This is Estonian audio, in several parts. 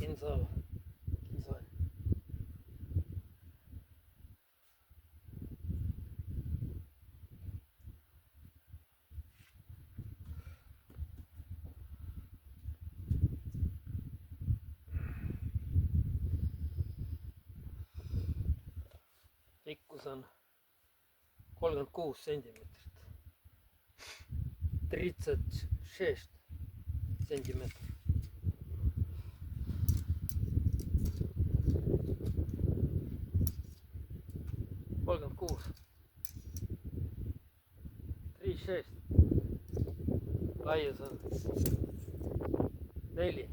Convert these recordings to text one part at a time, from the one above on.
kinsaal. Pikkus on 36 sentimeetrit. 36 sentimeetrit. Laius on 4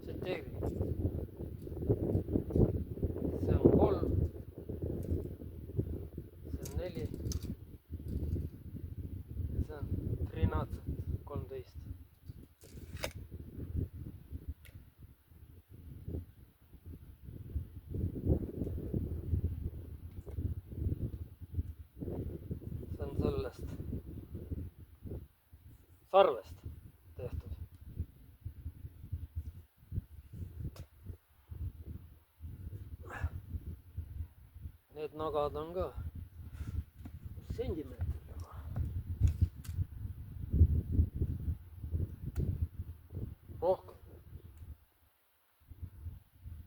sentimeetrit. See on 3, see on 4 ja see on 13. See on sellest sarvest tehtud. Need nagad on ka sentimeetrid, rohkem.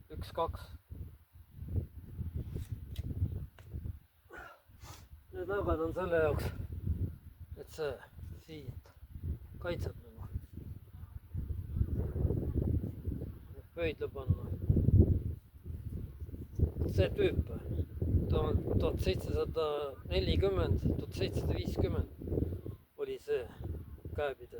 1-2. Need nagad on selle jaoks, et see siit kaitseb nagu pöidla panna. See tüüp on 1740, 1750 oli see käepide.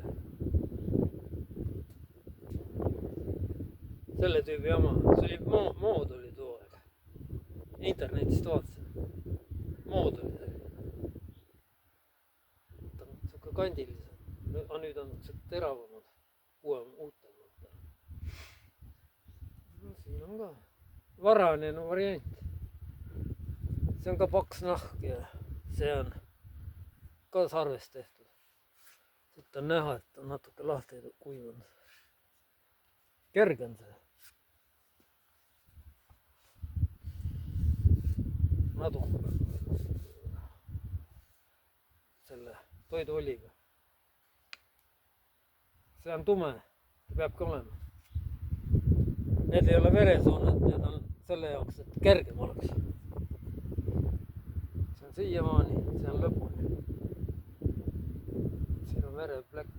Selle tüübi jama, see oli mood oli too aeg. Internetist vaatasin. Mood oli selline. Ta on siuke kandilisem. Nüüd on teravamad, uutemad. No, siin on ka varane variant. See on ka paks nahk ja see on ka sarvest tehtud. Siit on näha, et on natuke lahti kuivanud. Kerge on see. Natuke selle toiduoliga. See on tume, ta peabki olema. Need ei ole veresooned, need on selle jaoks, et kergem oleks. See on siiamaani, see on lõpuni. Siin on vereplekk.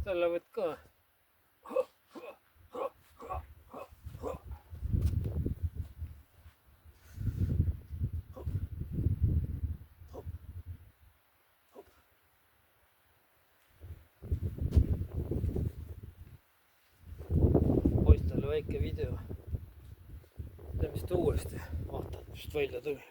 Selle võid ka. Poistele väike video. Teeme seda uuesti. Vaatan, just välja tuli.